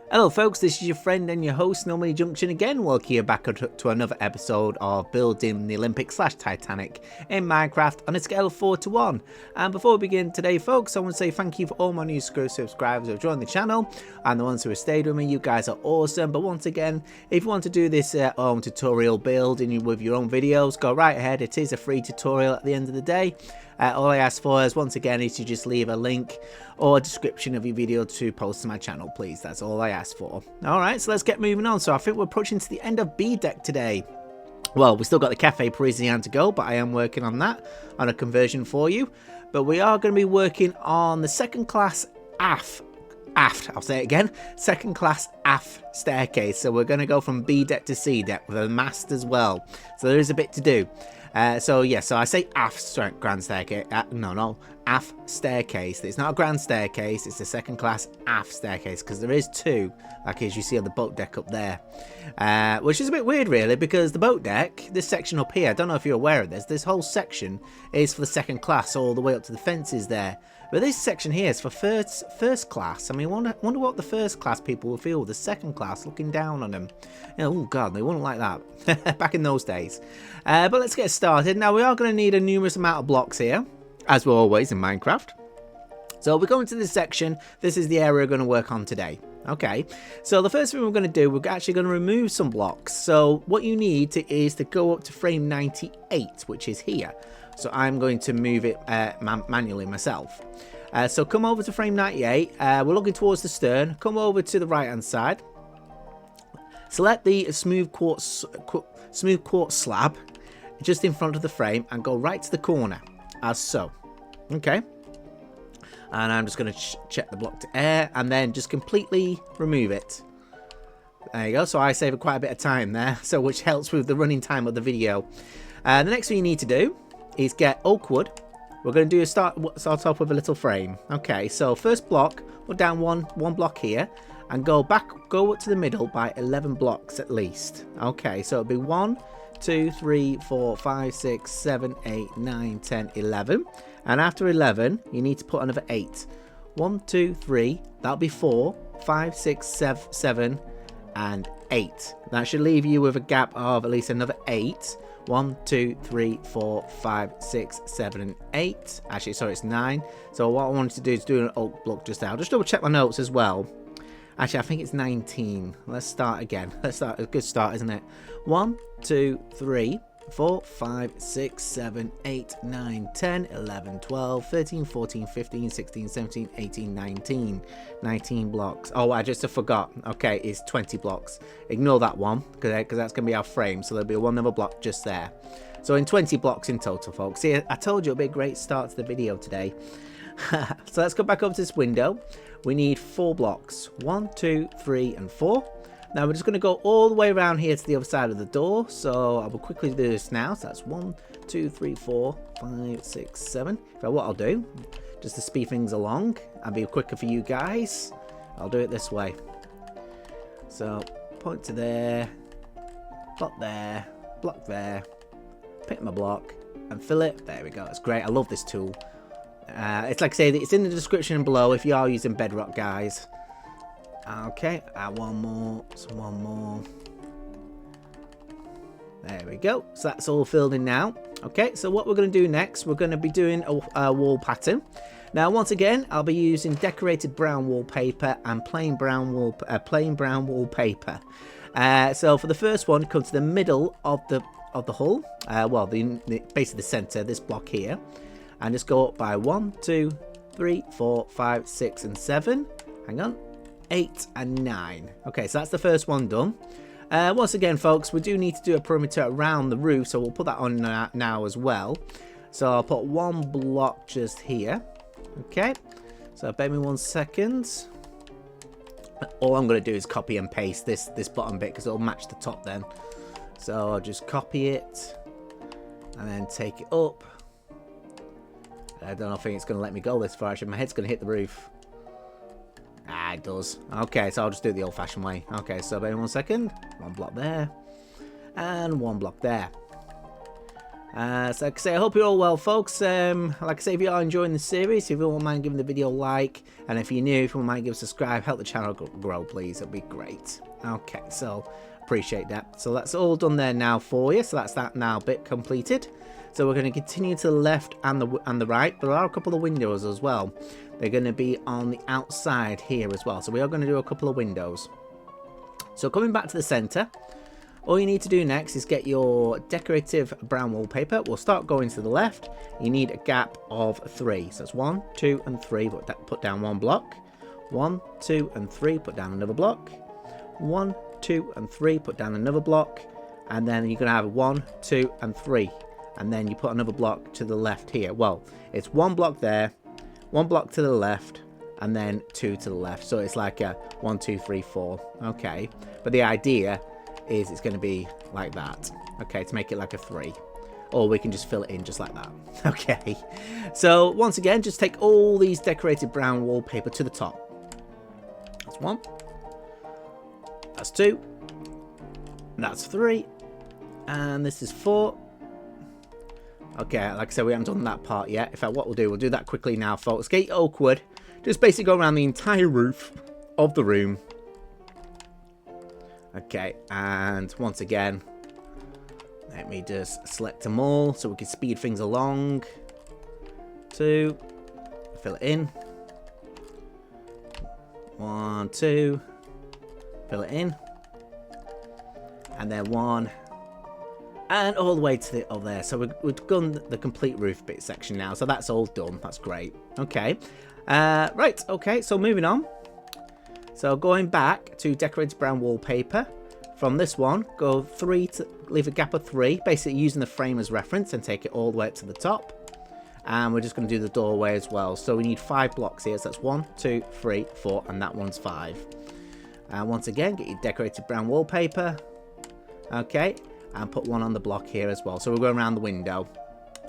Hello folks, this is your friend and your host Normandie Junction again. Welcome you back to another episode of building the Olympic / Titanic in Minecraft on a scale of 4 to 1. And before we begin today folks, I want to say thank you for all my new subscribers who have joined the channel and the ones who have stayed with me. You guys are awesome. But once again, if you want to do this home tutorial build with your own videos, go right ahead. It is a free tutorial at the end of the day. All I ask for is once again is to just leave a link or a description of your video to post to my channel, please. That's all I ask for. Alright, so let's get moving on. So I think we're approaching to the end of B deck today. Well, we still got the Cafe Parisian to go, but I am working on that, on a conversion for you. But we are going to be working on the second class aft, I'll say it again, second class aft staircase. So we're going to go from B deck to C deck with a mast as well. So there is a bit to do. So I say aft grand staircase. Aft staircase. It's not a grand staircase. It's a second class aft staircase because there is two, like as you see on the boat deck up there, which is a bit weird really, because the boat deck, this section up here, I don't know if you're aware of this. This whole section is for the second class, all the way up to the fences there. But this section here is for first class. I mean, wonder what the first class people will feel with the second class looking down on them. You know, oh god, they wouldn't like that back in those days. But let's get started. Now we are going to need a numerous amount of blocks here, as we're always in Minecraft. So we're going to this section. This is the area we're going to work on today. Okay, so the first thing we're going to do, we're actually going to remove some blocks. So what you need is to go up to frame 98, which is here. So I'm going to move it manually myself. So come over to frame 98. We're looking towards the stern. Come over to the right hand side. Select the smooth quartz slab just in front of the frame and go right to the corner, as so. Okay. And I'm just going to check the block to air and then just completely remove it. There you go. So I save quite a bit of time there, so which helps with the running time of the video. The next thing you need to do is get oak wood. We're going to do start off with a little frame. Okay, so first block, we're down one block here and go up to the middle by 11 blocks at least. Okay, so it'll be 1, 2, 3, 4, 5, 6, 7, 8, 9, 10, 11. And after 11, you need to put another 8. 1, 2, 3, that'll be 4, 5, 6, 7, and 8. That should leave you with a gap of at least another 8. 1, 2, 3, 4, 5, 6, 7, and 8. Actually, sorry, it's 9. So what I wanted to do is do an oak block just now. Just double check my notes as well. Actually, I think it's 19. Let's start again. Let's start. A good start, isn't it? 1, 2, 3, 4, 5, 6, 7, 8, 9, 10, 11, 12, 13, 14, 15, 16, 17, 18, 19. 19 blocks. Oh, I just forgot. Okay, it's 20 blocks. Ignore that one, because that's going to be our frame. So there'll be one other block just there. So in 20 blocks in total, folks. See, I told you it'll be a great start to the video today. So let's go back over to this window. We need 4 blocks. 1, 2, 3, and 4. Now we're just going to go all the way around here to the other side of the door. So I will quickly do this now. So that's 1, 2, 3, 4, 5, 6, 7. So what I'll do, just to speed things along and be quicker for you guys, I'll do it this way. So point to there, block there, pick my block and fill it. There we go. It's great. I love this tool. It's like I say, it's in the description below if you are using Bedrock, guys. Okay, add one more, one more. There we go. So that's all filled in now. Okay, so what we're going to do next, we're going to be doing a wall pattern. Now, once again, I'll be using decorated brown wallpaper and plain brown wallpaper. So for the first one, come to the middle of the hull. Basically the center, this block here, and just go up by 1, 2, 3, 4, 5, 6, and 7. Hang on. 8 and 9. Okay, so that's the first one done. Once again, folks, we do need to do a perimeter around the roof, so we'll put that on now as well. So I'll put one block just here. Okay, so bear me 1 second. All I'm going to do is copy and paste this bottom bit because it'll match the top then. So I'll just copy it and then take it up. I don't think it's going to let me go this far. Actually, my head's going to hit the roof. Ah, it does. Okay, so I'll just do it the old-fashioned way. Okay, so bear in 1 second. One block there. And one block there. So like I say, I hope you're all well, folks. Like I say, if you are enjoying the series, if you wouldn't mind giving the video a like, and if you're new, if you wouldn't mind giving a subscribe, help the channel grow, please. It'd be great. Okay, so appreciate that. So that's all done there now for you. So that's that now bit completed. So we're going to continue to the left and the right. There are a couple of windows as well. They're going to be on the outside here as well. So we are going to do a couple of windows. So coming back to the center, all you need to do next is get your decorative brown wallpaper. We'll start going to the left. You need a gap of 3. So it's 1, 2, and 3. Put down 1 block. 1, 2, and 3. Put down another block. 1, 2, and 3. Put down another block. And then you're going to have 1, 2, and 3. And then you put another block to the left here. Well, it's 1 block there, 1 block to the left, and then 2 to the left. So it's like a 1, 2, 3, 4. Okay. But the idea is it's going to be like that. Okay, to make it like a 3. Or we can just fill it in just like that. Okay. So once again, just take all these decorated brown wallpaper to the top. That's 1. That's 2. That's 3. And this is 4. Okay, like I said, we haven't done that part yet. In fact, what we'll do, we'll do that quickly now, folks. Get your oak wood. Just basically go around the entire roof of the room. Okay, and once again, let me just select them all so we can speed things along. 2, fill it in. 1, 2, fill it in. And then 1. And all the way to the over there. So we've done the complete roof bit section now. So that's all done. That's great. Okay. Right. Okay. So moving on. So going back to decorated brown wallpaper. From this one, go 3 to leave a gap of 3. Basically using the frame as reference and take it all the way up to the top. And we're just going to do the doorway as well. So we need 5 blocks here. So that's 1, 2, 3, 4, and that one's 5. And once again, get your decorated brown wallpaper. Okay. And put 1 on the block here as well. So we'll go around the window.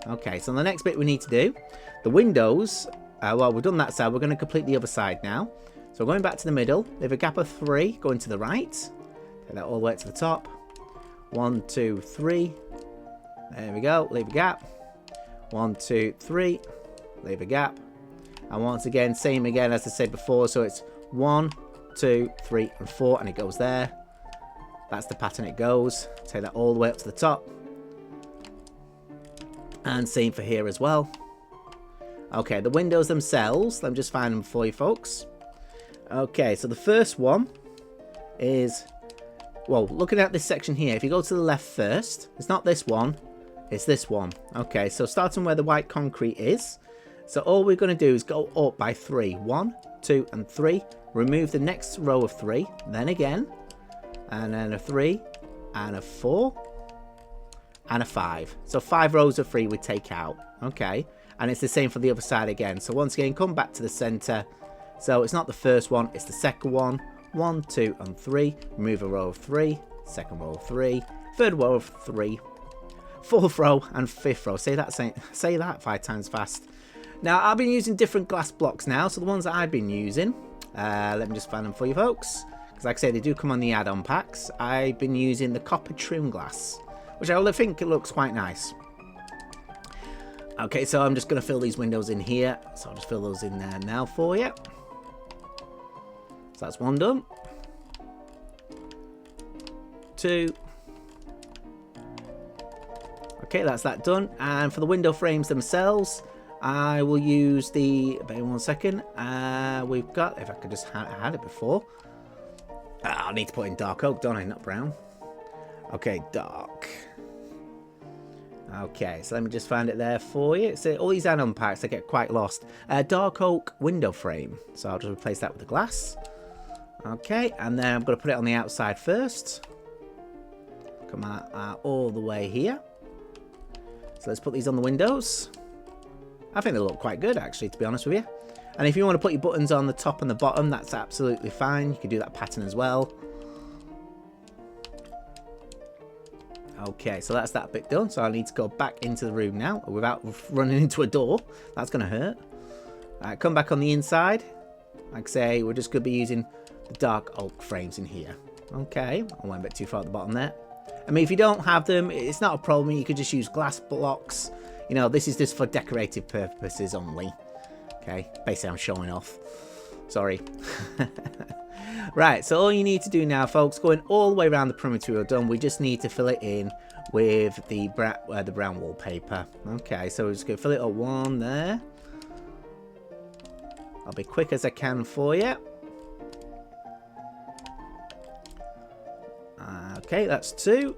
Okay, so the next bit we need to do, the windows, well, we've done that side. We're going to complete the other side now. So going back to the middle, leave a gap of 3, going to the right. Take that all the way to the top. 1, 2, 3. There we go, leave a gap. 1, 2, 3. Leave a gap. And once again, same again as I said before. So it's 1, 2, 3, and 4, and it goes there. That's the pattern it goes. Take that all the way up to the top. And same for here as well. Okay, the windows themselves, let me just find them for you folks. Okay, so the first one is, well, looking at this section here, if you go to the left first, it's not this one, it's this one. Okay, so starting where the white concrete is. So all we're going to do is go up by 3. 1, 2, and 3. Remove the next row of 3. Then again. And then a 3, and a 4, and a 5. So 5 rows of 3 we take out. Okay. And it's the same for the other side again. So once again, come back to the center. So it's not the first one, it's the second one. 1, 2, and 3. Remove a row of 3. Second row of 3. Third row of 3. Fourth row and 5th row. Say that 5 times fast. Now, I've been using different glass blocks now. So the ones that I've been using, let me just find them for you folks. Because like I say, they do come on the add-on packs. I've been using the copper trim glass, which I think it looks quite nice. Okay, so I'm just going to fill these windows in here. So I'll just fill those in there now for you. So that's 1 done. 2. Okay, that's that done. And for the window frames themselves, I will use the, wait 1 second. We've got, if I could just had it before. I need to put in dark oak, don't I? Not brown. Okay, dark. Okay, so let me just find it there for you. So all these add-on packs, I get quite lost. Dark oak window frame. So I'll just replace that with the glass. Okay, and then I'm going to put it on the outside first. Come out all the way here. So let's put these on the windows. I think they look quite good, actually, to be honest with you. And if you want to put your buttons on the top and the bottom, that's absolutely fine. You can do that pattern as well. Okay, so that's that bit done. So I need to go back into the room now without running into a door. That's going to hurt. Come back on the inside. Like I say, we're just going to be using the dark oak frames in here. Okay, I went a bit too far at the bottom there. I mean, if you don't have them, it's not a problem. You could just use glass blocks. You know, this is just for decorative purposes only. Okay, basically I'm showing off. Sorry. Right, so all you need to do now, folks, going all the way around the perimeter we're done, we just need to fill it in with the brown wallpaper. Okay, so we're just going to fill it up one there. I'll be quick as I can for you. Okay, that's 2.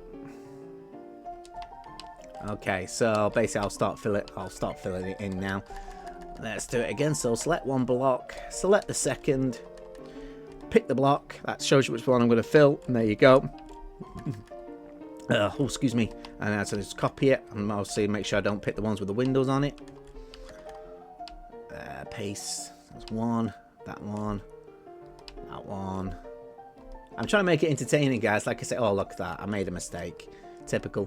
Okay, so basically I'll start filling it in now. Let's do it again. So select one block, select the second, pick the block. That shows you which one I'm going to fill, and there you go. Oh, excuse me. And I just copy it, and obviously make sure I don't pick the ones with the windows on it. Paste. That's one. That one. That one. I'm trying to make it entertaining, guys. Like I said, oh look at that, I made a mistake. Typical.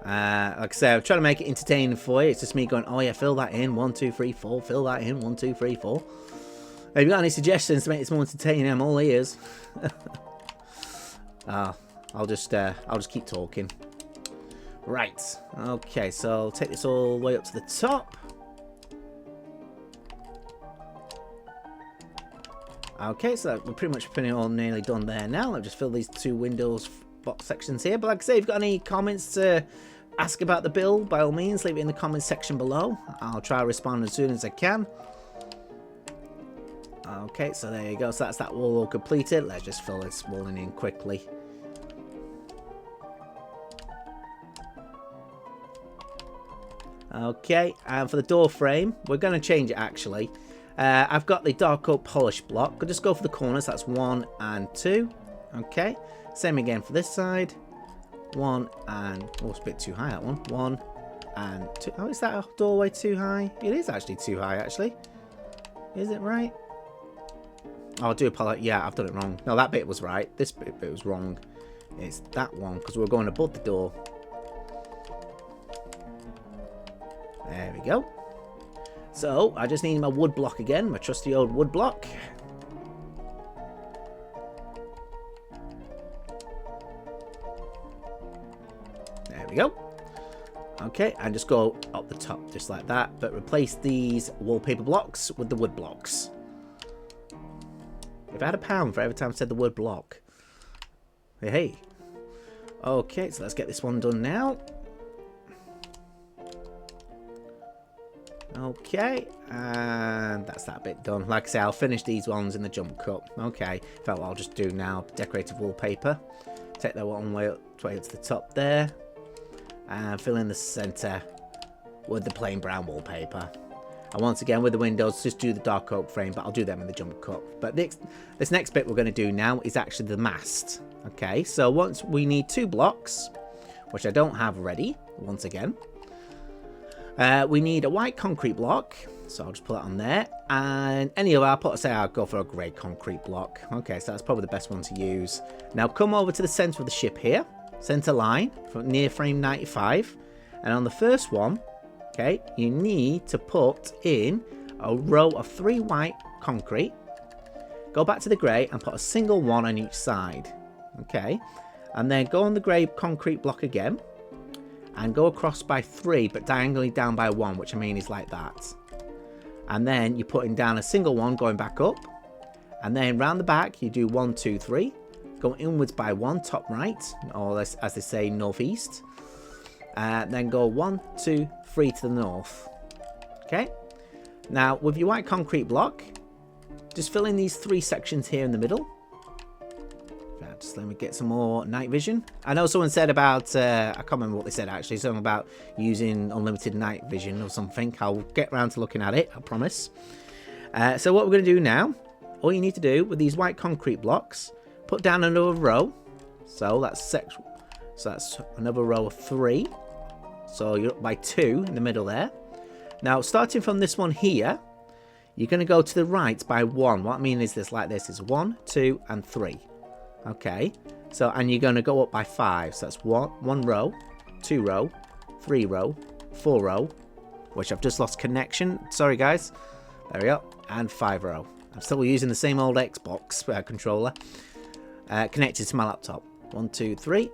Like I said, I'm trying to make it entertaining for you. It's just me going, oh yeah, fill that in, 1, 2, 3, 4. Fill that in, 1, 2, 3, 4. If you've got any suggestions to make this more entertaining, I'm all ears. I'll just keep talking. Right. Okay, so take this all the way up to the top. Okay, so we're pretty much putting it all nearly done there now. I'll just fill these 2 windows box sections here. But like I say, if you've got any comments to ask about the build, by all means, leave it in the comments section below. I'll try to respond as soon as I can. Okay, so there you go. So that's that wall all completed. Let's just fill this wall in quickly. Okay, and for the door frame, we're going to change it actually. I've got the dark oak polish block. I'll just go for the corners. That's 1 and 2. Okay, same again for this side. 1 and... oh, it's a bit too high, that one. 1 and 2. Oh, is that a doorway too high? It is actually too high, actually. Is it right? Oh, I do apologize. Yeah, I've done it wrong. No, that bit was right. This bit was wrong. It's that one, because we're going above the door. There we go. So, I just need my wood block again, my trusty old wood block. There we go. Okay, and just go up the top, just like that, but replace these wallpaper blocks with the wood blocks. If I had £1 for every time I said the word block. Hey. Okay, so let's get this one done now. Okay, and that's that bit done. Like I say, I'll finish these ones in the jump cut. Okay, felt what I'll just do now. Decorative wallpaper. Take that one way up to the top there. And fill in the centre with the plain brown wallpaper. And once again, with the windows, just do the dark oak frame, but I'll do them in the jump cut. But this next bit we're going to do now is actually the mast. Okay, so once we need 2 blocks, which I don't have ready, once again. We need a white concrete block, so I'll just put that on there. And any of our, I'll go for a grey concrete block. Okay, so that's probably the best one to use. Now come over to the centre of the ship here, centre line, from near frame 95. And on the first one, okay, you need to put in a row of 3 white concrete. Go back to the grey and put a single one on each side. Okay, and then go on the grey concrete block again. And go across by 3, but diagonally down by 1, which I mean is like that. And then you're putting down a single one going back up. And then round the back, you do 1, 2, 3. Go inwards by 1, top right, or as they say, northeast. Then go 1, 2, 3 to the north. Okay. Now, with your white concrete block, just fill in these 3 sections here in the middle. Just let me get some more night vision. I know someone said about, I can't remember what they said actually, something about using unlimited night vision or something. I'll get around to looking at it, I promise. So what we're going to do now, all you need to do with these white concrete blocks, put down another row. So that's another row of 3. So you're up by 2 in the middle there. Now starting from this one here, you're going to go to the right by 1. What I mean is this, like this, is 1, 2 and 3. Okay, so, and you're going to go up by 5. So that's 1 row, 2 row, 3 row, 4 row, which I've just lost connection. Sorry, guys. There we go. And 5 row. I'm still using the same old Xbox controller connected to my laptop. 1, 2, 3,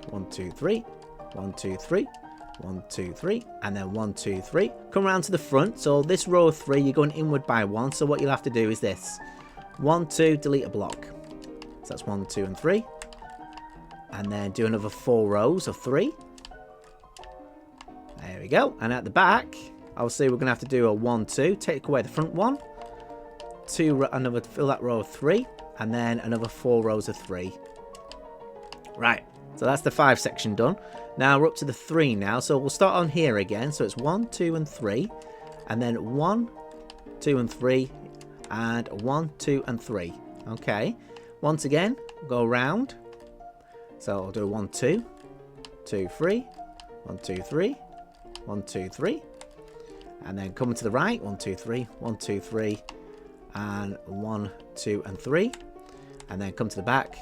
1, 2, 3, 1, 2, 3, 1, 2, 3, and then 1, 2, 3. Come around to the front. So this row of 3, you're going inward by 1. So what you'll have to do is this: 1, 2, delete a block. So that's 1, 2, and 3. And then do another 4 rows of 3. There we go. And at the back, obviously we're going to have to do a 1, 2. Take away the front one. 2, another, fill that row of 3. And then another 4 rows of 3. Right. So that's the 5 section done. Now we're up to the 3 now. So we'll start on here again. So it's 1, 2, and 3. And then 1, 2, and 3. And 1, 2, and 3. Okay. Once again, go around. So I'll do 1, 2, 2, 3, 1, 2, 3, 1, 2, 3. And then coming to the right, 1, 2, 3, 1, 2, 3. And 1, 2, and 3. And then come to the back.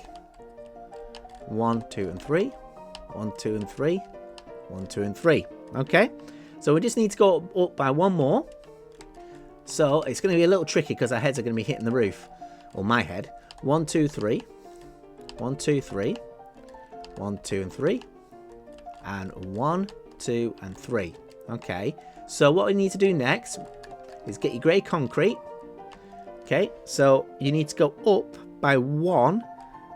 1, 2, and 3. 1, 2, and 3. 1, 2, and 3. Okay. So we just need to go up by 1 more. So it's going to be a little tricky because our heads are going to be hitting the roof. Or my head. 1, 2, 3. 1, 2, 3. 1, 2, and 3. And 1, 2, and 3. Okay. So what we need to do next is get your grey concrete. Okay. So you need to go up by 1.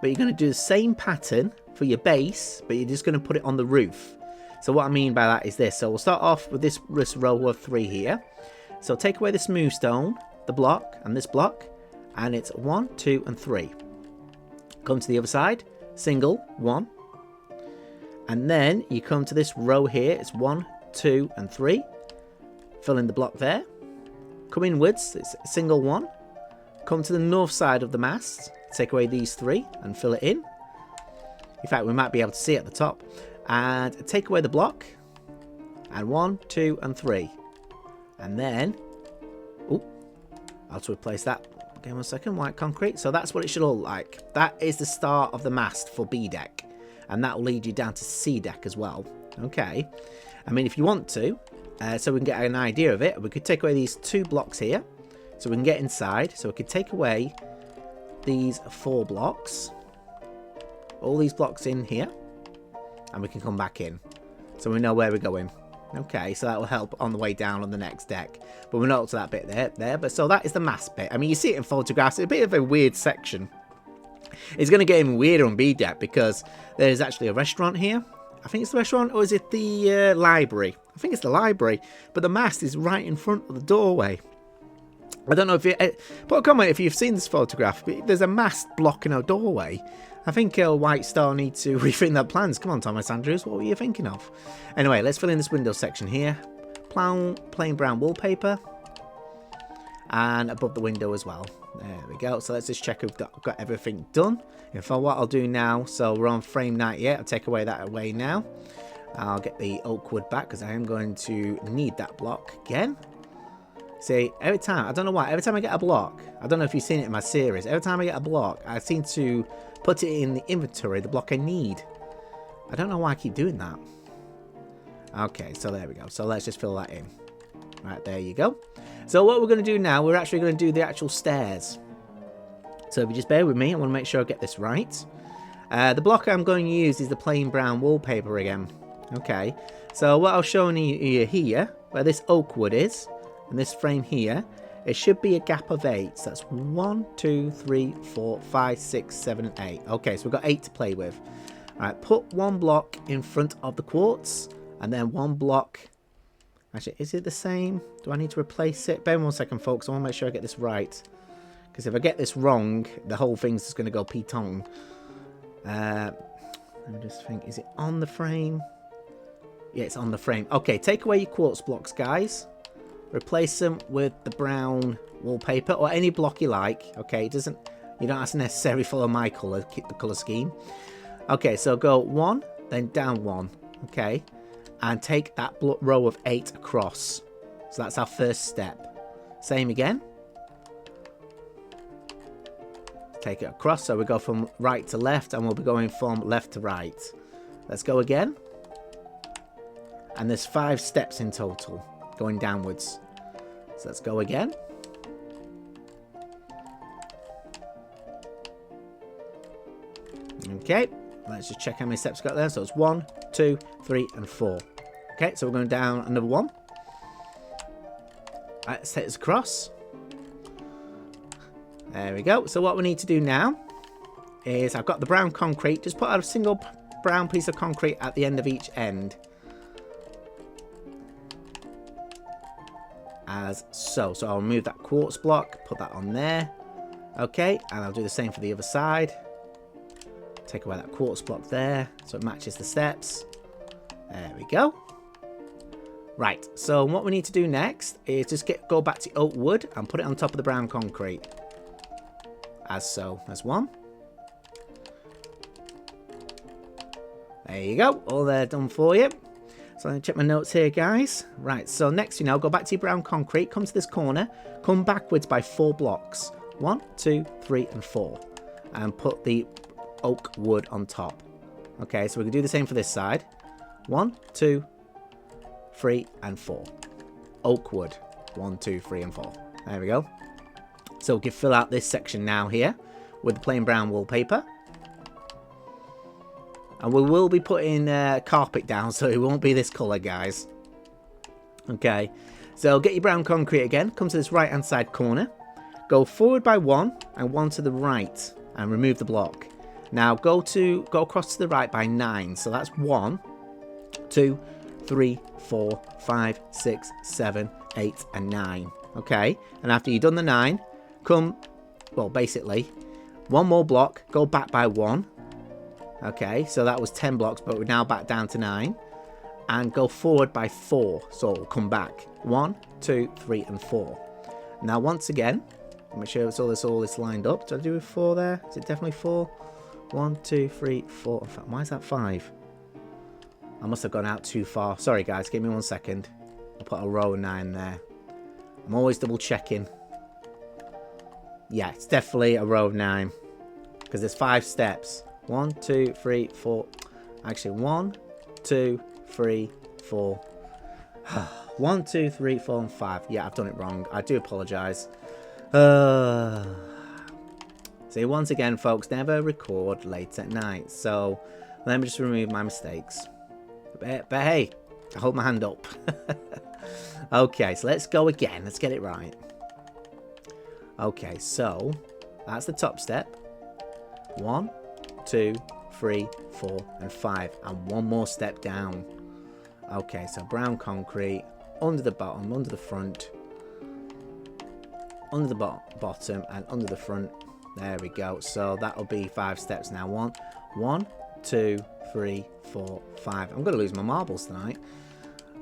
But you're going to do the same pattern for your base. But you're just going to put it on the roof. So what I mean by that is this. So we'll start off with this row of 3 here. So take away the smooth stone, the block, and this block. And it's 1, 2, and 3. Come to the other side. Single, 1. And then you come to this row here. It's 1, 2, and 3. Fill in the block there. Come inwards. It's a single 1. Come to the north side of the mast. Take away these 3 and fill it in. In fact, we might be able to see it at the top. And take away the block. And 1, 2, and 3. And then, oh, I'll have to replace that. Okay, 1 second. White concrete. So that's what it should look like. That is the start of the mast for B deck. And that will lead you down to C deck as well. Okay. I mean, if you want to, so we can get an idea of it, we could take away these 2 blocks here. So we can get inside. So we could take away these 4 blocks. All these blocks in here. And we can come back in. So we know where we're going. Okay, so that will help on the way down on the next deck. But we're not up to that bit there. But so that is the mast bit. I mean, you see it in photographs. It's a bit of a weird section. It's going to get even weirder on B deck because there's actually a restaurant here. I think it's the restaurant, or is it the library? I think it's the library. But the mast is right in front of the doorway. I don't know if you... put a comment if you've seen this photograph. There's a mast blocking a doorway. I think White Star needs to rethink their plans. Come on, Thomas Andrews, what were you thinking of? Anyway, let's fill in this window section here. Plain brown wallpaper. And above the window as well. There we go. So let's just check we've got everything done. In fact, what I'll do now, so we're on frame 98. I'll take that away now. I'll get the oak wood back because I am going to need that block again. See, every time, I don't know why, every time I get a block, I don't know if you've seen it in my series, every time I get a block, I seem to put it in the inventory, the block I need. I don't know why I keep doing that. Okay, so there we go. So let's just fill that in. Right, there you go. So what we're going to do now, we're actually going to do the actual stairs. So if you just bear with me, I want to make sure I get this right. The block I'm going to use is the plain brown wallpaper again. Okay, so what I'll show you here, where this oak wood is, and this frame here, it should be a gap of 8. So that's 1, 2, 3, 4, 5, 6, 7, and 8. Okay, so we've got 8 to play with. All right, put 1 block in front of the quartz, and then 1 block. Actually, is it the same? Do I need to replace it? Bear 1 second, folks. I want to make sure I get this right. Because if I get this wrong, the whole thing's just going to go pitong. Let me just think. Is it on the frame? Yeah, it's on the frame. Okay, take away your quartz blocks, guys. Replace them with the brown wallpaper or any block you like. Okay, it doesn't. You don't have to necessarily follow my color, keep the color scheme. Okay, so go 1, then down 1. Okay, and take that row of 8 across. So that's our first step. Same again. Take it across. So we go from right to left, and we'll be going from left to right. Let's go again. And there's 5 steps in total, going downwards. So let's go again. Okay, let's just check how many steps we got there. So it's 1, 2, 3, and 4. Okay, so we're going down another 1. Let's take this across. There we go. So what we need to do now is, I've got the brown concrete. Just put a single brown piece of concrete at the end of each end. As so. So I'll remove that quartz block, put that on there. Okay, and I'll do the same for the other side. Take away that quartz block there so it matches the steps. There we go. Right, so what we need to do next is just go back to oak wood and put it on top of the brown concrete. As so. There's 1. There you go. All there done for you. So let me check my notes here, guys. Right, so next, go back to your brown concrete, come to this corner, come backwards by 4 blocks. 1, 2, 3, and 4. And put the oak wood on top. Okay, so we can do the same for this side. 1, 2, 3, and 4. Oak wood. 1, 2, 3, and 4. There we go. So we can fill out this section now here with the plain brown wallpaper. And we will be putting carpet down, so it won't be this colour, guys. Okay, so get your brown concrete again. Come to this right-hand side corner. Go forward by 1 and 1 to the right and remove the block. Now go across to the right by 9. So that's 1, 2, 3, 4, 5, 6, 7, 8, and 9. Okay, and after you've done the 9, basically, 1 more block, go back by 1. Okay, so that was 10 blocks, but we're now back down to 9. And go forward by 4, so it'll come back. 1, 2, 3, and 4. Now once again, make sure it's all this lined up. Did I do a 4 there? Is it definitely 4? 1, 2, 3, 4. Why is that 5? I must have gone out too far. Sorry guys, give me 1 second. I'll put a row of 9 there. I'm always double checking. Yeah, it's definitely a row of 9. Because there's 5 steps. 1, 2, 3, 4. Actually, 1, 2, 3, 4. 1, 2, 3, 4, and 5. Yeah, I've done it wrong. I do apologise. See, once again, folks, never record late at night. So, let me just remove my mistakes. But hey, I hold my hand up. Okay, so let's go again. Let's get it right. Okay, so that's the top step. 1, 2, 3, 4, and 5. And 1 more step down. Okay, so brown concrete, under the bottom, under the front, under the bottom, and under the front. There we go. So that'll be 5 steps now. 1, 2, 3, 4, 5. I'm going to lose my marbles tonight.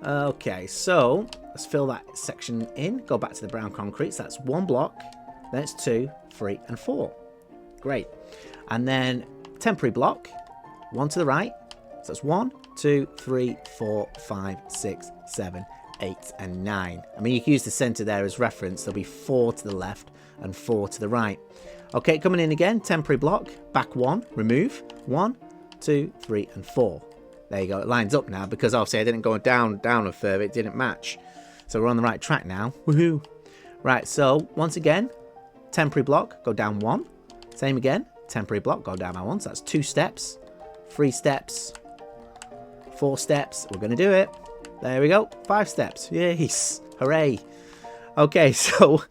Okay, so let's fill that section in. Go back to the brown concrete. So that's 1 block. Then it's 2, 3, and 4. Great. And then temporary block. 1 to the right. So that's 1, 2, 3, 4, 5, 6, 7, 8, and 9. I mean, you can use the center there as reference. There'll be 4 to the left and 4 to the right. Okay, coming in again. Temporary block. Back 1. Remove. 1, 2, 3, and 4. There you go. It lines up now because obviously I didn't go down a further. It didn't match. So we're on the right track now. Woohoo. Right, so once again, temporary block. Go down 1. Same again. Temporary block. Go down by 1. So that's 2 steps. 3 steps. 4 steps. We're going to do it. There we go. 5 steps. Yes. Hooray. Okay, so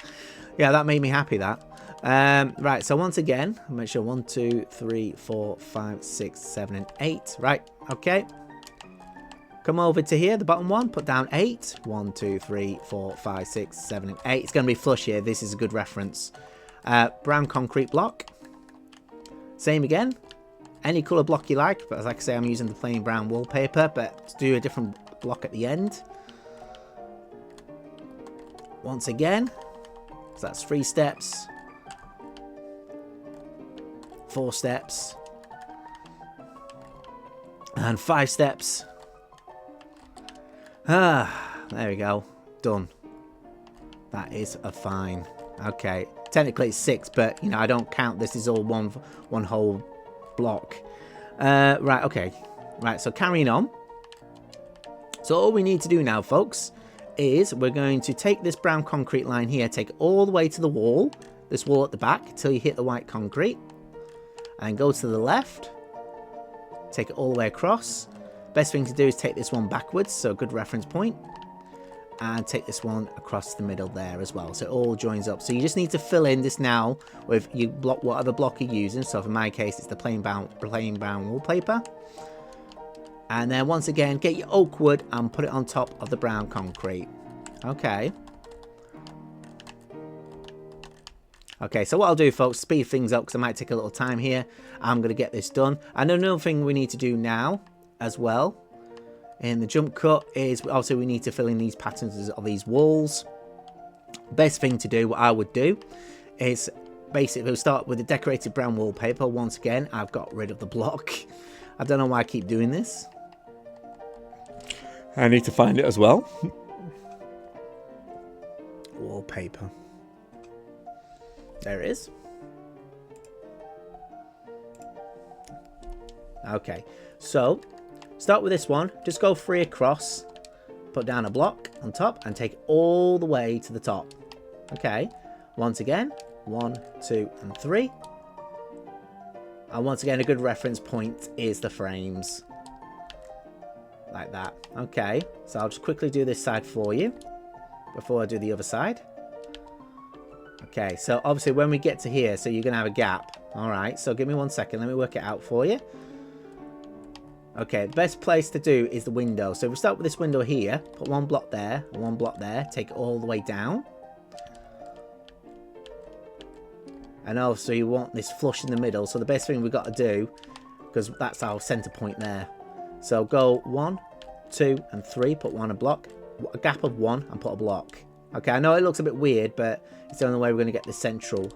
yeah, that made me happy, that. Right, so once again, I'll make sure 1, 2, 3, 4, 5, 6, 7, and 8. Right, okay. Come over to here, the bottom one, put down 8. 1, 2, 3, 4, 5, 6, 7, and 8. It's going to be flush here. This is a good reference. Brown concrete block. Same again. Any colour block you like, but like I say, I'm using the plain brown wallpaper, but let's do a different block at the end. Once again, so that's 3 steps. 4 steps. And 5 steps. There we go. Done. That is a fine. Okay. Technically it's 6, but you know, I don't count this is all one whole block. Right, okay. Right, so carrying on. So all we need to do now, folks, is we're going to take this brown concrete line here, take it all the way to the wall, this wall at the back, until you hit the white concrete. And go to the left. take it all the way across. Best thing to do is take this one backwards, so a good reference point. And take this one across the middle there as well, so it all joins up. So you just need to fill in this now with your block, whatever block you're using. So for my case, it's the plain brown wallpaper. And then once again, get your oak wood and put it on top of the brown concrete. Okay. Okay, so what I'll do, folks, speed things up because it might take a little time here. I'm going to get this done. And another thing we need to do now as well in the jump cut is obviously we need to fill in these patterns of these walls. Best thing to do, what I would do, is basically we'll start with the decorated brown wallpaper. Once again, I've got rid of the block. I don't know why I keep doing this. I need to find it as well. Wallpaper. There it is. Okay, so start with this one. Just go 3 across, put down a block on top, and take it all the way to the top. Okay, once again, 1, 2, and 3. And once again, a good reference point is the frames. Like that. Okay, so I'll just quickly do this side for you before I do the other side. Okay, so obviously when we get to here, so you're going to have a gap. Alright, so give me 1 second. Let me work it out for you. Okay, the best place to do is the window. So if we start with this window here, put 1 block there, and 1 block there, take it all the way down. And also you want this flush in the middle. So the best thing we've got to do, because that's our center point there. So go 1, 2, and 3, put 1 a block, a gap of 1, and put a block. Okay, I know it looks a bit weird, but it's the only way we're going to get this central.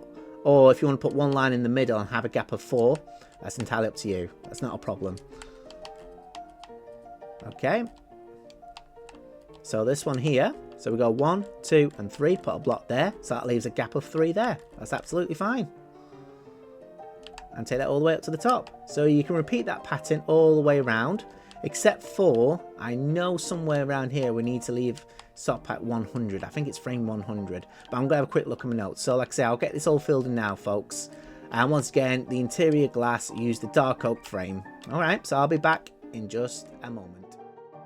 Or if you want to put 1 line in the middle and have a gap of 4, that's entirely up to you. That's not a problem. Okay. So this one here. So we go 1, 2, and 3, put a block there. So that leaves a gap of 3 there. That's absolutely fine. And take that all the way up to the top. So you can repeat that pattern all the way around. Except for, I know somewhere around here we need to leave stop at 100. I think it's frame 100. But I'm going to have a quick look at my notes. So like I say, I'll get this all filled in now, folks. And once again, the interior glass, use the dark oak frame. Alright, so I'll be back in just a moment.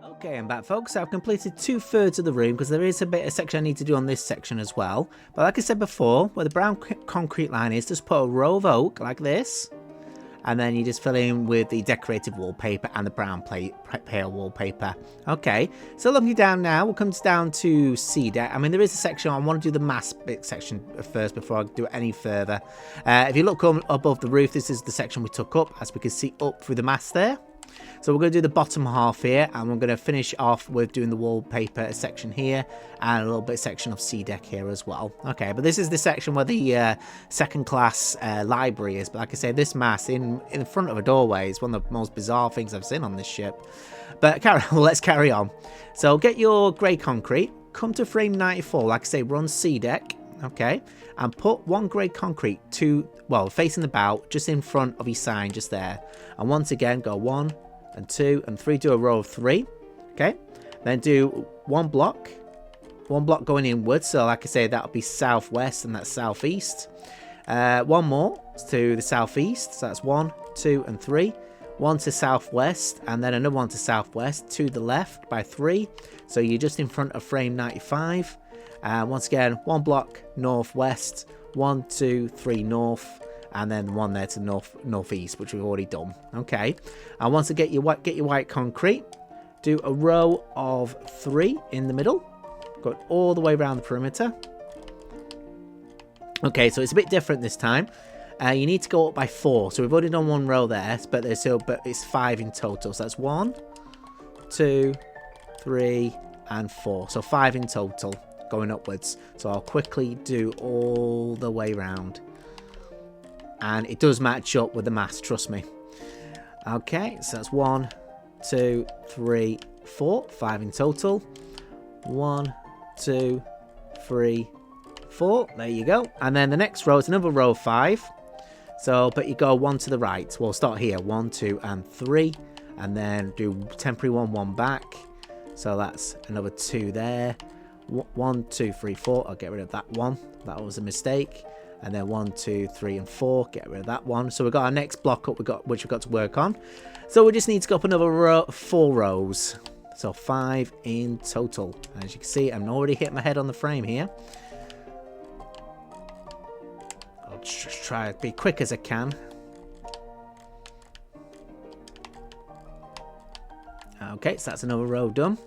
Okay, I'm back, folks. I've completed 2/3 of the room because there is a bit of section I need to do on this section as well. But like I said before, where the brown concrete line is, just put a row of oak like this. And then you just fill in with the decorated wallpaper and the brown pale wallpaper. Okay, so looking down now, we'll come down to C deck. I mean, there is a section, I want to do the mast bit section first before I do it any further. If you look above the roof, this is the section we took up, as we can see up through the mast there. So we're going to do the bottom half here, and we're going to finish off with doing the wallpaper section here, and a little bit section of C deck here as well. Okay, but this is the section where the second class library is. But like I say, this mast in front of a doorway is one of the most bizarre things I've seen on this ship. But let's carry on. So get your grey concrete, come to frame 94. Like I say, we're on C deck. Okay, and put 1 grey concrete facing the bow, just in front of your sign, just there. And once again, go 1 and 2 and 3, do a row of 3. Okay, then do 1 block going inwards. So like I say, that'll be southwest, and that's southeast. 1 more to the southeast. So that's 1, 2, and 3. 1 to southwest, and then another 1 to southwest, to the left by 3. So you're just in front of frame 95. Once again, 1 block northwest, 1, 2, 3 north, and then 1 there to northeast, which we've already done. Okay, and once again, get your white concrete, do a row of 3 in the middle, go all the way around the perimeter. Okay, so it's a bit different this time. You need to go up by 4. So we've already done 1 row there, but it's 5 in total. So that's 1, 2, 3, and 4. So 5 in total, going upwards. So I'll quickly do all the way around. And it does match up with the mast, trust me. Okay, so that's 1, 2, 3, 4. 5 in total. 1, 2, 3, 4. There you go. And then the next row is another row of 5. So, but you go 1 to the right. We'll start here. 1, 2, and 3. And then do temporary 1 back. So that's another 2 there. 1, 2, 3, 4. I'll get rid of that one. That was a mistake. And then 1, 2, 3, and 4. Get rid of that one. So we've got our next block up which we've got to work on. So we just need to go up another 4 rows. So 5 in total. As you can see, I'm already hitting my head on the frame here. I'll just try to be quick as I can. Okay, so that's another row done.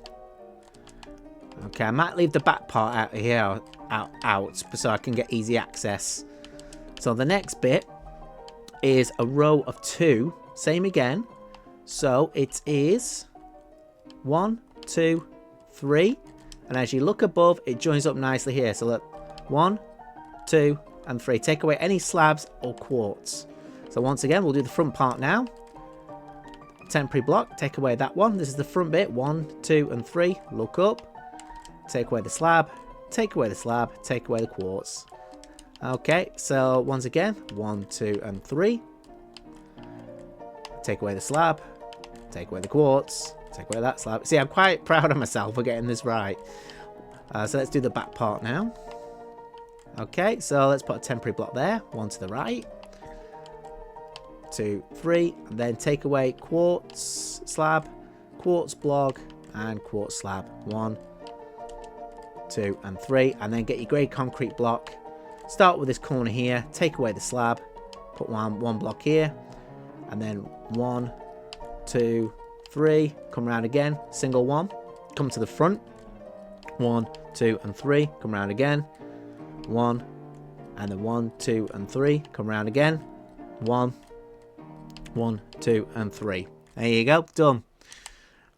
Okay, I might leave the back part out here out so I can get easy access. So the next bit is a row of 2, same again. So it is 1, 2, 3, and as you look above, it joins up nicely here. So look, 1, 2, and 3. Take away any slabs or quartz. So once again, we'll do the front part now. Temporary block, take away that one. This is the front bit. 1, 2, and 3. Look up. Take away the slab. Take away the slab. Take away the quartz. Okay, so once again, 1, 2, and 3. Take away the slab. Take away the quartz. Take away that slab. See, I'm quite proud of myself for getting this right. So let's do the back part now. Okay, so let's put a temporary block there. 1 to the right. 2, 3. And then take away quartz slab, quartz block, and quartz slab. 1, 2, and 3. And then get your grey concrete block. Start with this corner here. Take away the slab. Put one block here. And then 1, 2, 3. Come around again. Single one. Come to the front. 1, 2, and 3. Come around again. 1. And then 1, 2, and 3. Come around again. 1, 2, and 3. There you go. Done.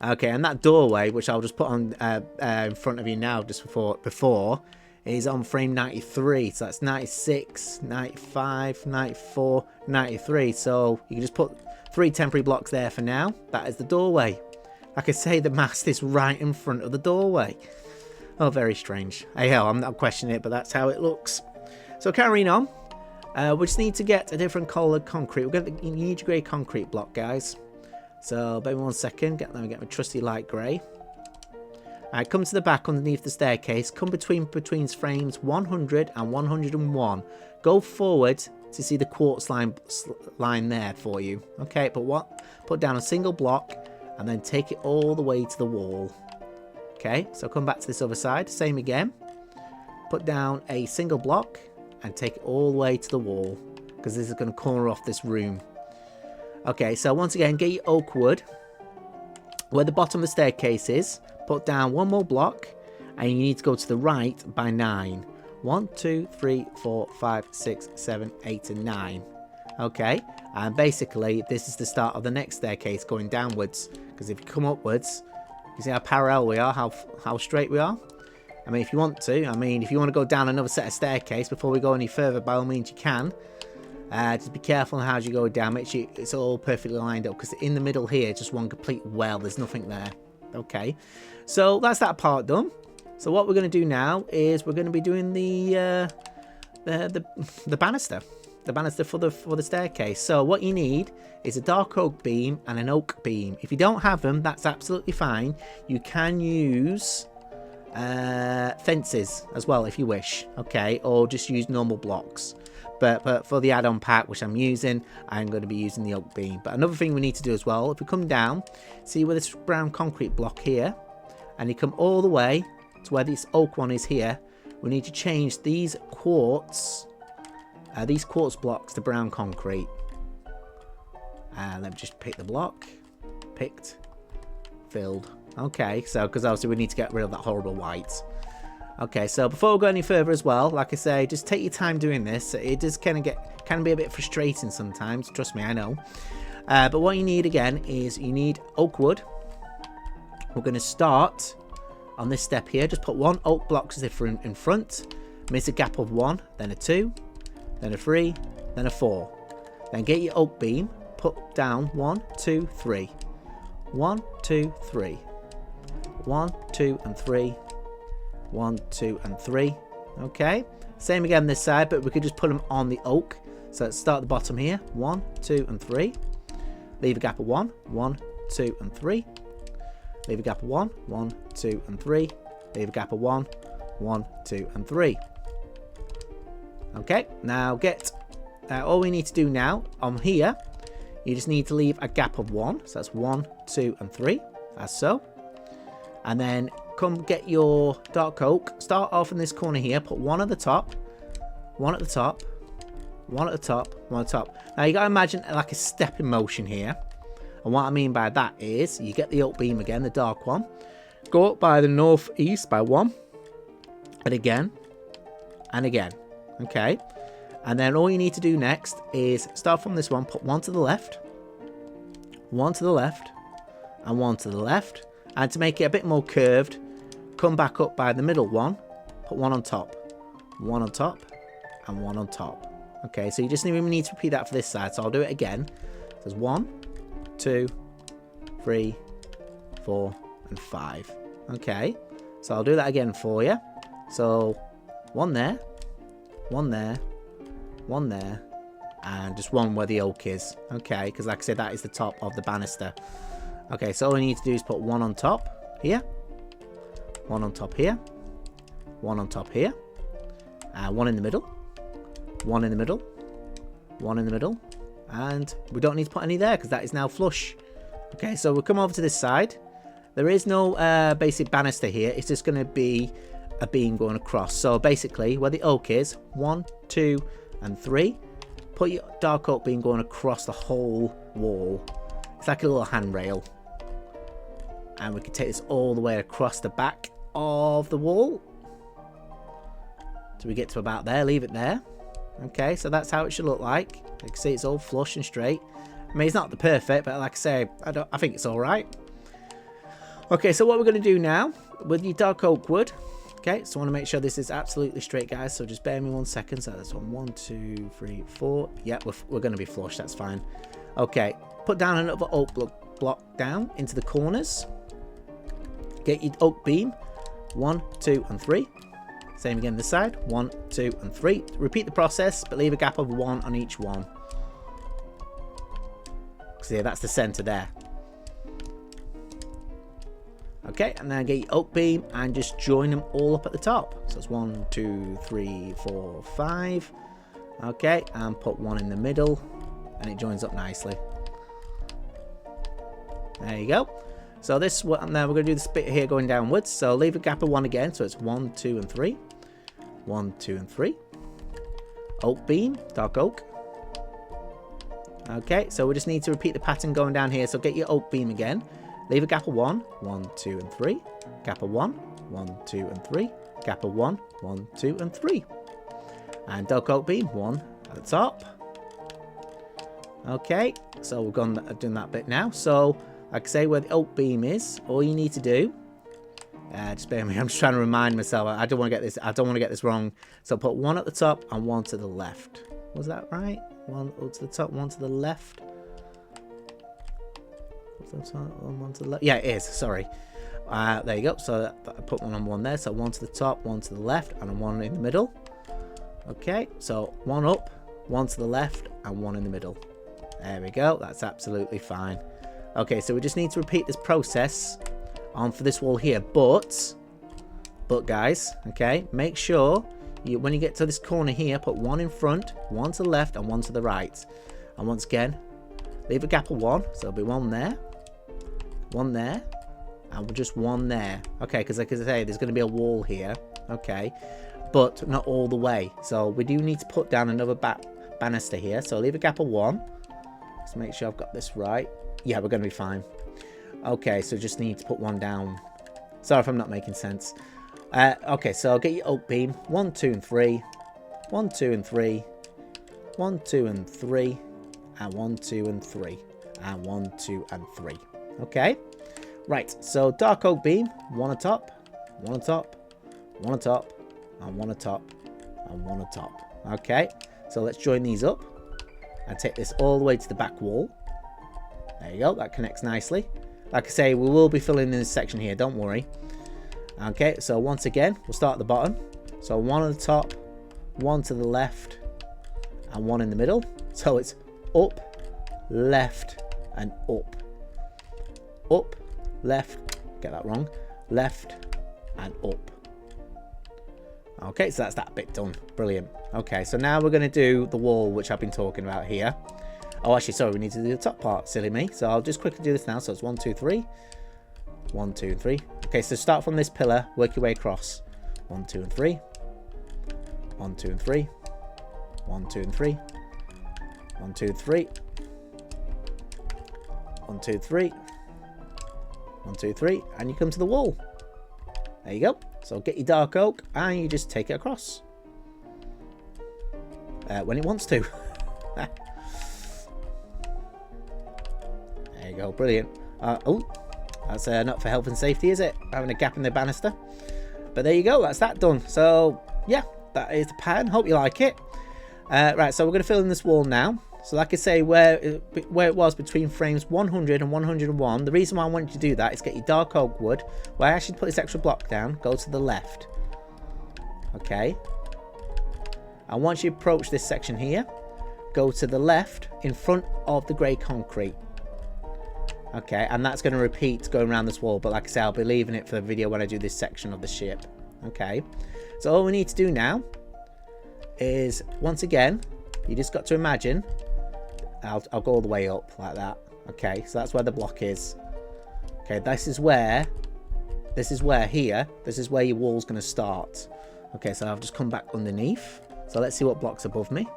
Okay, and that doorway, which I'll just put on in front of you now, just before, is on frame 93. So that's 96, 95, 94, 93. So you can just put 3 temporary blocks there for now. That is the doorway. Like I say, the mast is right in front of the doorway. Oh, very strange. Hey ho, I'm not questioning it, but that's how it looks. So carrying on, we just need to get a different coloured concrete. You need your grey concrete block, guys. So, bear with me 1 second. Let me get my trusty light grey. Alright, come to the back underneath the staircase. Come between frames 100 and 101. Go forward to see the quartz line there for you. Okay, put down a single block and then take it all the way to the wall. Okay, so come back to this other side. Same again. Put down a single block and take it all the way to the wall, because this is going to corner off this room. Okay, so once again, get your oak wood where the bottom of the staircase is. Put down one more block, and you need to go to the right by 9. 1, 2, 3, 4, 5, 6, 7, 8, and 9. Okay, and basically this is the start of the next staircase going downwards, because if you come upwards, you see how parallel we are, how straight we are. I mean, if you want to, if you want to go down another set of staircase before we go any further, by all means you can. Just be careful on how you go down. Make sure it's all perfectly lined up, because in the middle here, just one complete well. There's nothing there. Okay, so that's that part done. So what we're going to do now is we're going to be doing the banister. The banister for the staircase. So what you need is a dark oak beam and an oak beam. If you don't have them, that's absolutely fine. You can use fences as well if you wish. Okay, or just use normal blocks. But for the add-on pack, which I'm using, I'm going to be using the oak beam. But another thing we need to do as well, if we come down, see where this brown concrete block here, and you come all the way to where this oak one is here, we need to change these quartz blocks to brown concrete. And let me just pick the block. Picked. Filled. Okay, so because obviously we need to get rid of that horrible white. Okay, so before we go any further as well, like I say, just take your time doing this. It does can be a bit frustrating sometimes. Trust me, I know. But what you need again is you need oak wood. We're going to start on this step here. Just put 1 oak block in front. Miss a gap of 1, then a 2, then a 3, then a 4. Then get your oak beam. Put down 1, 2, 3. 1, 2, 3. 1, 2, and 3. 1, 2, and 3. Okay, same again this side, but we could just put them on the oak. So let's start at the bottom here. 1, 2, and 3. Leave a gap of 1. 1, 2, and 3. Leave a gap of 1. 1, 2, and 3. Leave a gap of 1. 1, 2, and 3. Okay, now get all we need to do now on here, you just need to leave a gap of 1. So that's 1, 2, and 3, as so. And then come get your dark oak. Start off in this corner here. Put 1 at the top, 1 at the top, 1 at the top, 1 at the top. Now you gotta imagine like a stepping motion here. And what I mean by that is you get the oak beam again, the dark one. Go up by the northeast by 1, and again, and again. Okay, and then all you need to do next is start from this one. Put 1 to the left, 1 to the left, and 1 to the left. And to make it a bit more curved, come back up by the middle one. Put 1 on top, 1 on top, and 1 on top. Okay, so you just need to repeat that for this side. So I'll do it again. There's 1, 2, 3, 4, and 5. Okay, so I'll do that again for you. So 1 there, 1 there, 1 there, and just 1 where the oak is. Okay, because like I said, that is the top of the banister. Okay, so all you need to do is put 1 on top here, 1 on top here, 1 on top here, and 1 in the middle, 1 in the middle, 1 in the middle, and we don't need to put any there because that is now flush. Okay, so we'll come over to this side. There is no basic banister here. It's just going to be a beam going across. So basically, where the oak is, 1, 2, and 3, put your dark oak beam going across the whole wall. It's like a little handrail. And we can take this all the way across the back of the wall. So we get to about there, leave it there. Okay, so that's how it should look like. You can see it's all flush and straight. I mean, it's not the perfect, but like I say, I think it's all right. Okay, so what we're going to do now with your dark oak wood. Okay, so I want to make sure this is absolutely straight, guys. So just bear me 1 second. So that's 1, 2, 3, 4. Yeah, we're going to be flush. That's fine. Okay, put down another oak block down into the corners. Get your oak beam. 1, 2, and 3. Same again this side. 1, 2, and 3. Repeat the process, but leave a gap of 1 on each one. See, that's the center there. Okay, and then get your oak beam and just join them all up at the top. So it's 1, 2, 3, 4, 5. Okay, and put 1 in the middle, and it joins up nicely. There you go. So this one, now we're going to do this bit here going downwards. So leave a gap of 1 again. So it's 1, 2, and 3. 1, 2, and 3. Oak beam, dark oak. Okay, so we just need to repeat the pattern going down here. So get your oak beam again. Leave a gap of 1, 1, 2, and 3. Gap of 1, 1, 2, and 3. Gap of 1, 1, 2, and 3. And dark oak beam, 1 at the top. Okay, so we've done that bit now. So, like I say, where the oak beam is, all you need to do, just bear with me, I'm just trying to remind myself. I don't want to get this wrong. So put 1 at the top and 1 to the left. Was that right? 1 to the top, 1 to the left. 1 to the left. Yeah, it is. Sorry. There you go. So I put 1 on 1 there. So 1 to the top, 1 to the left, and 1 in the middle. Okay. So 1 up, 1 to the left, and 1 in the middle. There we go. That's absolutely fine. Okay. So we just need to repeat this process on for this wall here. But guys, okay, make sure when you get to this corner here, put 1 in front, 1 to the left, and 1 to the right. And once again, leave a gap of 1. So there'll be 1 there, 1 there, and just 1 there. Okay, because like I say, there's going to be a wall here. Okay, but not all the way. So we do need to put down another banister here. So leave a gap of 1. Let's make sure I've got this right. Yeah, we're going to be fine. Okay, so just need to put 1 down. Sorry if I'm not making sense. Okay, so get your oak beam. 1, 2, and 3. 1, 2, and 3. 1, 2, and 3. And 1, 2, and 3. And 1, 2, and 3. Okay. Right, so dark oak beam. 1 on top. 1 on top. 1 on top. And 1 on top. And 1 on top. Okay. So let's join these up. And take this all the way to the back wall. There you go. That connects nicely. Like I say, we will be filling in this section here. Don't worry. Okay, so once again, we'll start at the bottom. So 1 on the top, 1 to the left, and 1 in the middle. So it's up, left, and up. Up, left, get that wrong, left, and up. Okay, so that's that bit done. Brilliant. Okay, so now we're going to do the wall, which I've been talking about here. Oh, actually, sorry, we need to do the top part. Silly me. So I'll just quickly do this now. So it's 1, 2, 3. 1, 2, and 3. Okay, so start from this pillar, work your way across. 1, 2, and 3. 1, 2, and 3. 1, 2, and 3. 1, 2, 3. 1, 2, 3. 1, 2, 3. And you come to the wall. There you go. So get your dark oak and you just take it across. When it wants to. There you go. Brilliant. Oh, that's not for health and safety, is it? Having a gap in the banister. But there you go. That's that done. So, yeah, that is the pattern. Hope you like it. Right, so we're going to fill in this wall now. So like I say, where it was between frames 100 and 101, the reason why I wanted you to do that is get your dark oak wood, where I actually put this extra block down, go to the left. Okay. And once you approach this section here, go to the left in front of the grey concrete. Okay, and that's going to repeat going around this wall, but like I say, I'll be leaving it for the video when I do this section of the ship. Okay, so all we need to do now is, once again, you just got to imagine, I'll go all the way up like that. Okay, so that's where the block is. Okay, this is where your wall's going to start. Okay, so I've just come back underneath. So let's see what block's above me.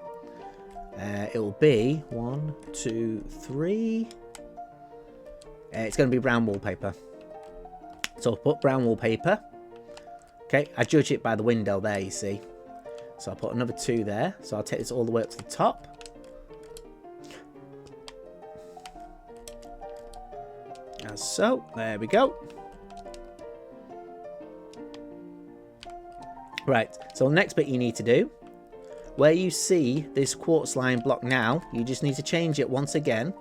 It will be 1, 2, 3. It's going to be brown wallpaper. So I'll put brown wallpaper. Okay, I judge it by the window there, you see. So I'll put another 2 there. So I'll take this all the way up to the top. As so, there we go. Right, so the next bit you need to do, where you see this quartz line block now, you just need to change it once again.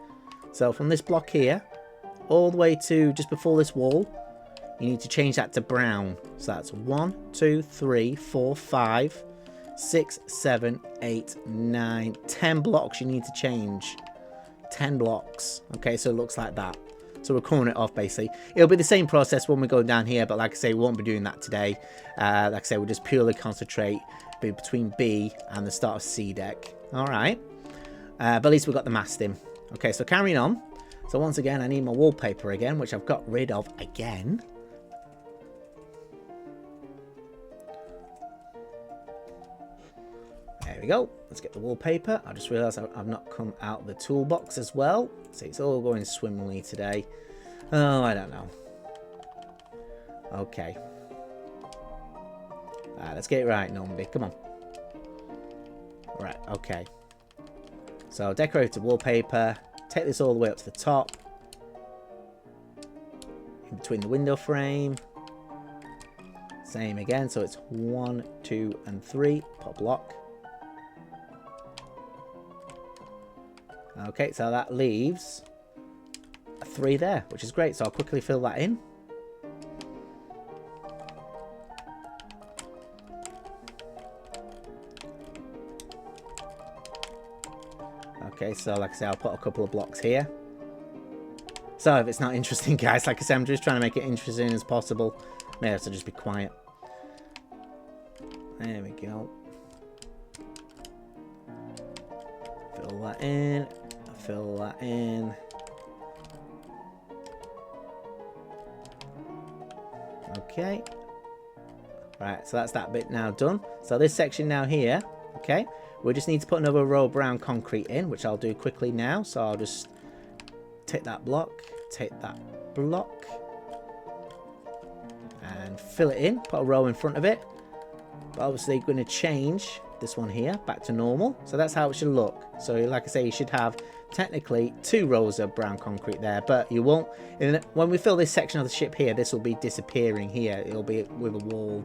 So from this block here, all the way to just before this wall, you need to change that to brown. So that's 1, 2, 3, 4, 5, 6, 7, 8, 9, 10 blocks you need to change. 10 blocks. Okay, so it looks like that. So we're covering it off basically. It'll be the same process when we go down here, but like I say, we won't be doing that today. Like I say, we'll just purely concentrate between B and the start of C deck. Alright. But at least we've got the mast in. Okay, so carrying on. So once again, I need my wallpaper again, which I've got rid of again. There we go. Let's get the wallpaper. I just realised I've not come out the toolbox as well. So it's all going swimmingly today. Oh, I don't know. Okay. Let's get it right, Normandie. Come on. Right, okay. So decorated wallpaper. Take this all the way up to the top. In between the window frame. Same again. So it's 1, 2, and 3 per block. Okay, so that leaves a 3 there, which is great. So I'll quickly fill that in. Okay, so like I say, I'll put a couple of blocks here. So if it's not interesting, guys, like I say, I'm just trying to make it interesting as possible. May have to just be quiet. There we go. Fill that in. Fill that in. Okay. Right, so that's that bit now done. So this section now here, okay, we just need to put another row of brown concrete in, which I'll do quickly now. So I'll just take that block, and fill it in, put a row in front of it. But obviously you're going to change this one here back to normal. So that's how it should look. So like I say, you should have technically 2 rows of brown concrete there, but you won't. When we fill this section of the ship here, this will be disappearing here. It'll be with a wall.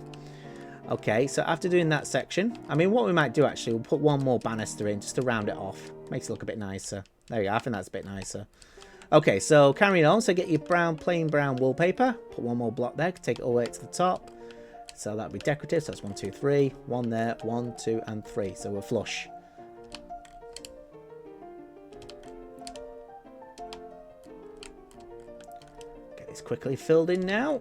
Okay, so after doing that section, I mean, what we might do actually, we'll put one more banister in just to round it off. Makes it look a bit nicer. There you go. I think that's a bit nicer. Okay, so carrying on. So get your plain brown wallpaper. Put one more block there. Take it all the way to the top. So that'll be decorative. So that's 1, 2, 3. 1 there. 1, 2, and 3. So we're flush. Get this quickly filled in now.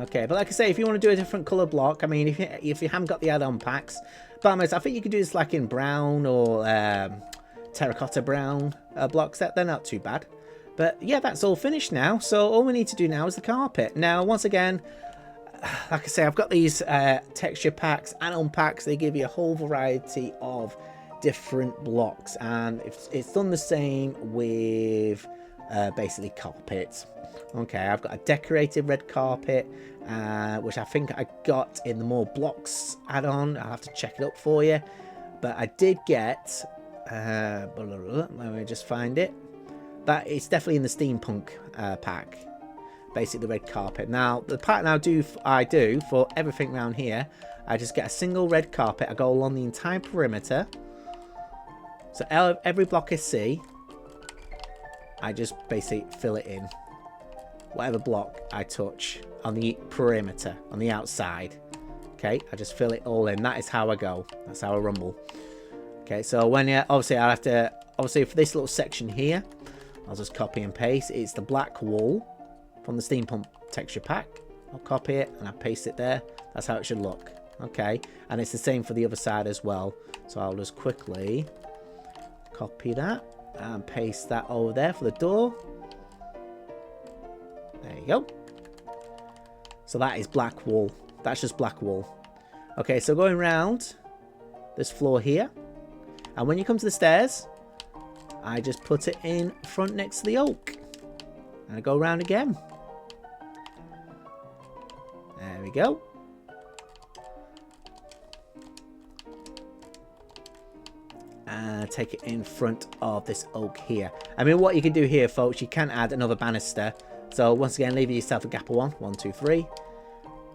Okay, but like I say, if you want to do a different colour block, I mean, if you haven't got the add-on packs, but I think you could do this like in brown or terracotta brown blocks. They're not too bad. But yeah, that's all finished now. So all we need to do now is the carpet. Now, once again, like I say, I've got these texture packs, add-on packs. They give you a whole variety of different blocks, and it's done the same with basically carpets. Okay, I've got a decorated red carpet, which I think I got in the more blocks add-on. I'll have to check it up for you, but I did get let me just find it. That it's definitely in the Steampunk pack, basically the red carpet. Now the pattern I do for everything around here, I just get a single red carpet. I go along the entire perimeter, so every block I see, I just basically fill it in. Whatever block I touch on the perimeter, on the outside. Okay, I just fill it all in. That is how I go. That's how I rumble. Okay, so when obviously I have to, obviously for this little section here, I'll just copy and paste. It's the black wool from the Steampunk texture pack. I'll copy it and I paste it there. That's how it should look. Okay, and it's the same for the other side as well. So I'll just quickly copy that and paste that over there for the door. There you go. So that is black wool. That's just black wool. Okay, so going round this floor here, and when you come to the stairs, I just put it in front next to the oak, and I go round again. There we go. And take it in front of this oak here. I mean, what you can do here, folks, you can add another banister. So once again, leave yourself a gap of 1, 1, 2, 3,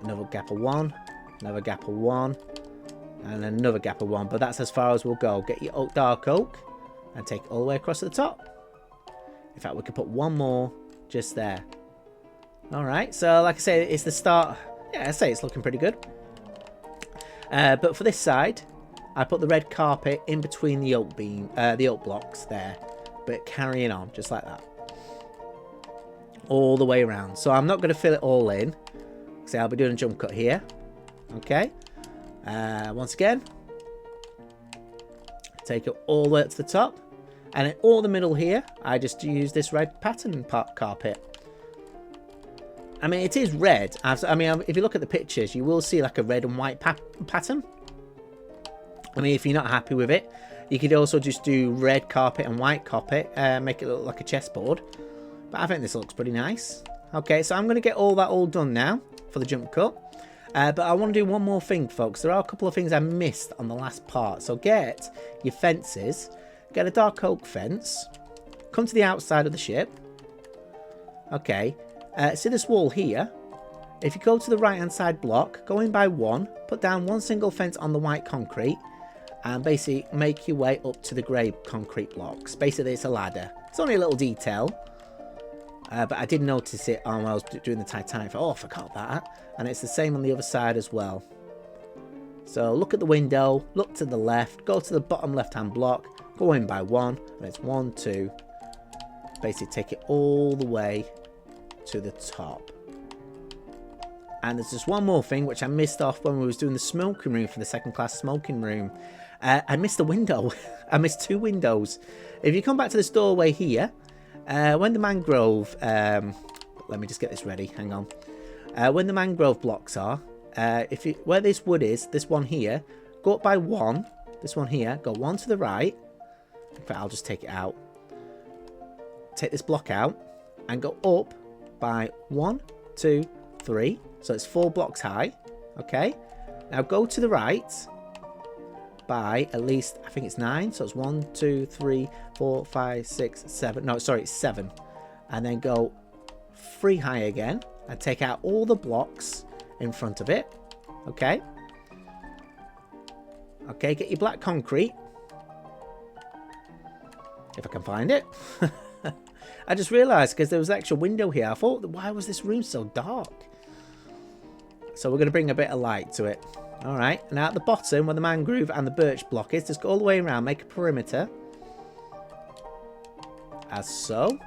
another gap of 1, another gap of 1, and another gap of 1. But that's as far as we'll go. Get your oak, dark oak, and take it all the way across to the top. In fact, we could put one more just there. All right. So like I say, it's the start. Yeah, I say it's looking pretty good. But for this side, I put the red carpet in between the oak the oak blocks there, but carrying on just like that. All the way around. So I'm not going to fill it all in. See, I'll be doing a jump cut here. Okay. Once again, take it all the way up to the top, and in all the middle here, I just use this red pattern carpet. I mean, it is red. I mean, if you look at the pictures, you will see like a red and white pattern. I mean, if you're not happy with it, you could also just do red carpet and white carpet, make it look like a chessboard. But I think this looks pretty nice. Okay, so I'm going to get all that all done now for the jump cut. But I want to do one more thing, folks. There are a couple of things I missed on the last part. So get your fences. Get a dark oak fence. Come to the outside of the ship. Okay. See this wall here? If you go to the right-hand side block, go in by 1. Put down 1 single fence on the white concrete. And basically make your way up to the grey concrete blocks. Basically, it's a ladder. It's only a little detail. But I did notice it when I was doing the Titanic. Oh, I forgot that. And it's the same on the other side as well. So look at the window, look to the left, go to the bottom left-hand block, go in by 1, and it's 1, 2. Basically take it all the way to the top. And there's just one more thing which I missed off when we was doing the smoking room for the second class smoking room. I missed a window. I missed 2 windows. If you come back to this doorway here, when the mangrove, let me just get this ready, hang on. When the mangrove blocks are, where this wood is, this one here, go up by 1, this one here, go 1 to the right. In fact, I'll just take it out. Take this block out and go up by 1, 2, 3. So it's 4 blocks high. Okay. Now go to the right by at least, I think it's 9. So it's 1, 2, 3, 4, 5, 6, 7. No, sorry, it's 7. And then go 3 high again and take out all the blocks in front of it. Okay. Okay, get your black concrete. If I can find it. I just realised because there was an actual window here. I thought, why was this room so dark? So we're going to bring a bit of light to it. Alright, now at the bottom where the mangrove and the birch block is, just go all the way around, make a perimeter. As so.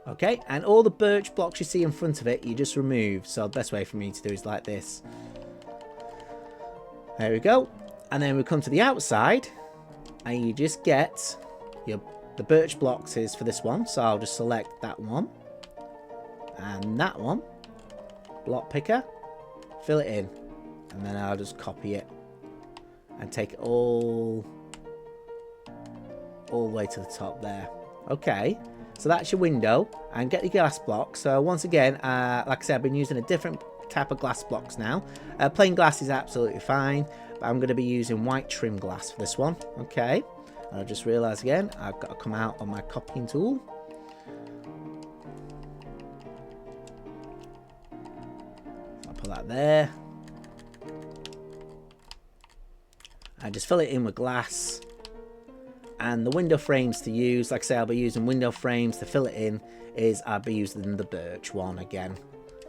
Okay, and all the birch blocks you see in front of it, you just remove. So the best way for me to do is like this. There we go. And then we come to the outside, and you just get the birch blocks is for this one. So I'll just select that one and that one. Block picker, fill it in, and then I'll just copy it and take it all the way to the top there. Okay, so that's your window, and get the glass block. So once again, like I said, I've been using a different type of glass blocks now. Plain glass is absolutely fine, but I'm going to be using white trim glass for this one. Okay, and I just realised again I've got to come out on my copying tool. I'll put that there. And just fill it in with glass. And the window frames to use, like I say, I'll be using window frames to fill it in, is I'll be using the birch one again.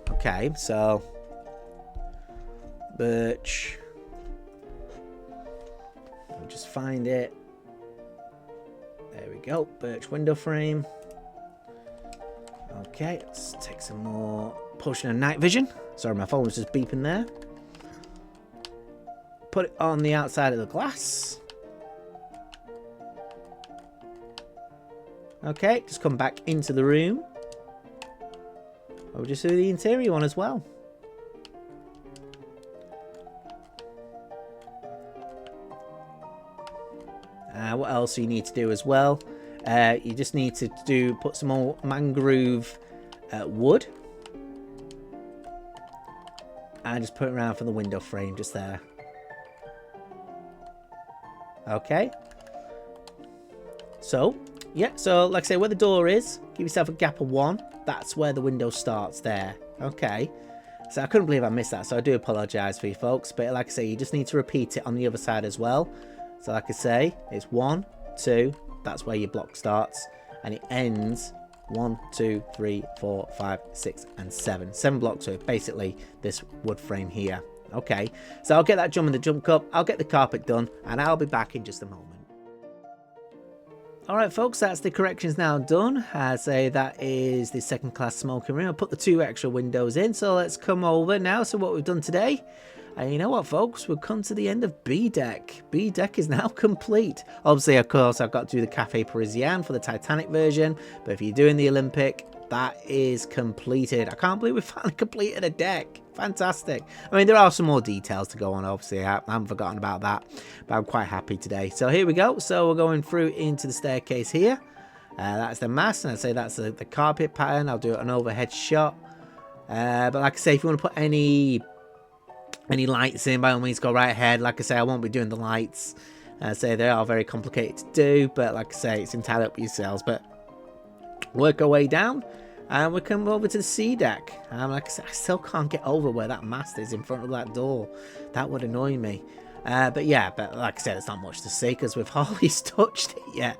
Okay, so birch. Let me just find it. There we go, birch window frame. Okay, let's take some more potion of night vision. Sorry, my phone was just beeping there. Put it on the outside of the glass. Okay, just come back into the room. I'll just do the interior one as well. What else you need to do as well? You just need to put some more mangrove wood. And just put it around for the window frame just there. Okay. So, yeah, so like I say, where the door is, give yourself a gap of 1. That's where the window starts there. Okay. So I couldn't believe I missed that, so I do apologise for you folks. But like I say, you just need to repeat it on the other side as well. So like I say, it's 1, 2, that's where your block starts. And it ends 1, 2, 3, 4, 5, 6, and 7. 7 blocks with basically this wood frame here. Okay, so I'll get that jump in the jump cup, I'll get the carpet done, and I'll be back in just a moment. Alright folks, that's the corrections now done. I say that is the second class smoking room. I'll put the 2 extra windows in, so let's come over now. So what we've done today, and you know what folks, we've come to the end of B deck. B deck is now complete. Obviously, of course, I've got to do the Cafe Parisien for the Titanic version, but if you're doing the Olympic, that is completed. I can't believe we finally completed a deck. Fantastic. I mean, there are some more details to go on, obviously. I haven't forgotten about that, but I'm quite happy today. So here we go. So we're going through into the staircase here. That's the mast, and I'd say that's the carpet pattern. I'll do an overhead shot. But like I say, if you want to put any lights in, by all means, go right ahead. Like I say, I won't be doing the lights. I say they are very complicated to do, but like I say, it's entirely up to yourselves. But work our way down. And we come over to the C deck. Like I said, I still can't get over where that mast is in front of that door. That would annoy me. But yeah, but like I said, it's not much to see because we've hardly touched it yet.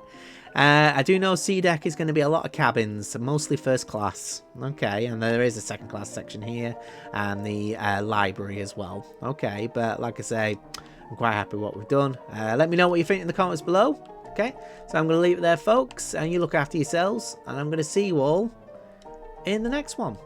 I do know C deck is going to be a lot of cabins, mostly first class. Okay, and there is a second class section here and the library as well. Okay, but like I say, I'm quite happy with what we've done. Let me know what you think in the comments below. Okay, so I'm going to leave it there, folks, and you look after yourselves, and I'm going to see you all in the next one.